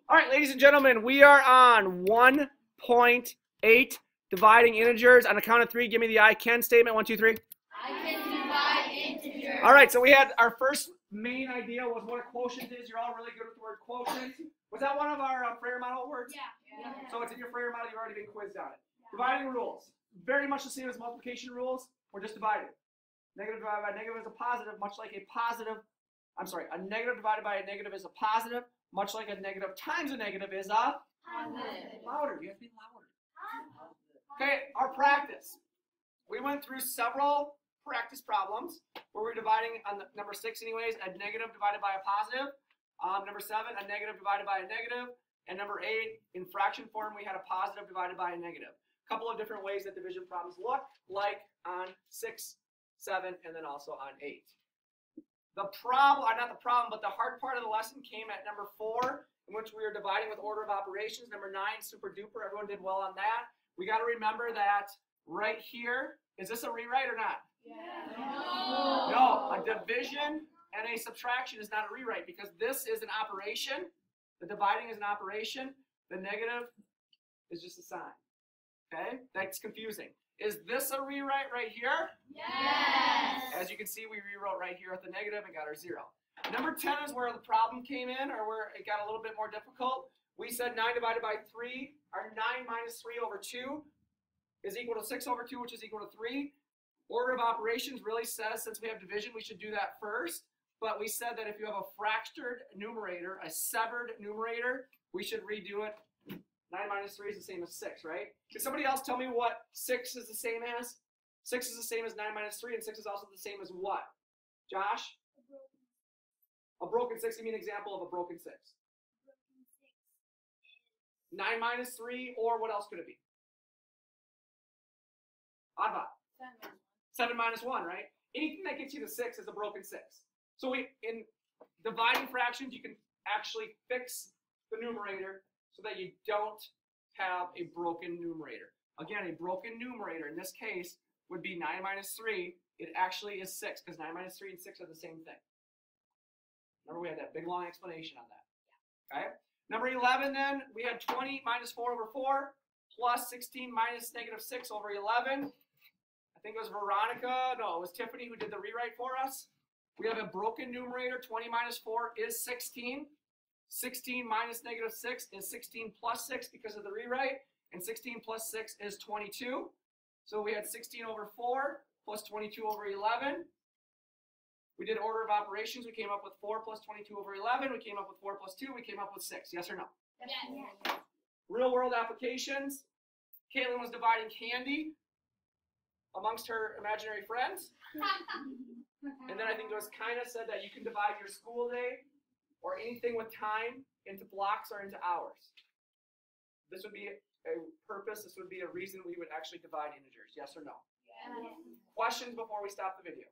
All right, ladies and gentlemen, we are on 1.8 dividing integers. On the count of three, give me the I can statement. 1, 2, 3. I can divide integers. All right, so we had our first main idea was what a quotient is. You're all really good with the word quotient. Was that one of our Freyer model words? Yeah. So it's in your Freyer model. You've already been quizzed on it. Dividing rules. Very much the same as multiplication rules. We're just dividing. Negative divided by negative is a positive, much like a negative divided by a negative is a positive, much like a negative times a negative is a Positive. louder. You have to be louder. Okay, our practice. We went through several practice problems where we're dividing on the number 6 anyways, a negative divided by a positive. Number 7, a negative divided by a negative. And number 8, in fraction form, we had a positive divided by a negative. A couple of different ways that division problems look like on 6, 7, and then also on 8. The problem, not the problem, but the hard part of the lesson came at number 4, in which we were dividing with order of operations. Number 9, super duper. Everyone did well on that. We got to remember that right here, is this a rewrite or not? Yeah. No, a division and a subtraction is not a rewrite because this is an operation. The dividing is an operation. The negative is just a sign. Okay? That's confusing. Is this a rewrite right here? Yes. As you can see, we rewrote right here with the negative and got our 0. Number 10 is where the problem came in, or where it got a little bit more difficult. We said 9 divided by 3, or 9 minus 3 over 2 is equal to 6 over 2, which is equal to 3. Order of operations really says, since we have division, we should do that first. But we said that if you have a fractured numerator, a severed numerator, we should redo it. 9 minus 3 is the same as 6, right? Can somebody else tell me what 6 is the same as? 6 is the same as 9 minus 3, and 6 is also the same as what? Josh? A broken 6. Give me an example of a broken 6. 9 minus 3, or what else could it be? Oddbot. 7 minus 1, right? Anything that gets you to 6 is a broken 6. So in dividing fractions, you can actually fix the numerator so that you don't have a broken numerator. Again, a broken numerator in this case would be 9 minus 3. It actually is 6 because 9 minus 3 and 6 are the same thing. Remember, we had that big long explanation on that. Okay? Number 11 then, we had 20 minus 4 over 4 plus 16 minus negative 6 over 11. I think it was Veronica. No, it was Tiffany who did the rewrite for us. We have a broken numerator. 20 minus 4 is 16. 16 minus negative 6 is 16 plus 6 because of the rewrite. And 16 plus 6 is 22. So we had 16 over 4 plus 22 over 11. We did order of operations. We came up with 4 plus 22 over 11. We came up with 4 plus 2. We came up with 6. Yes or no? Yes. Real world applications. Caitlin was dividing candy amongst her imaginary friends. And then I think it was kind of said that you can divide your school day or anything with time into blocks or into hours. This would be a purpose. This would be a reason we would actually divide integers. Yes or no? Yes. Questions before we stop the video?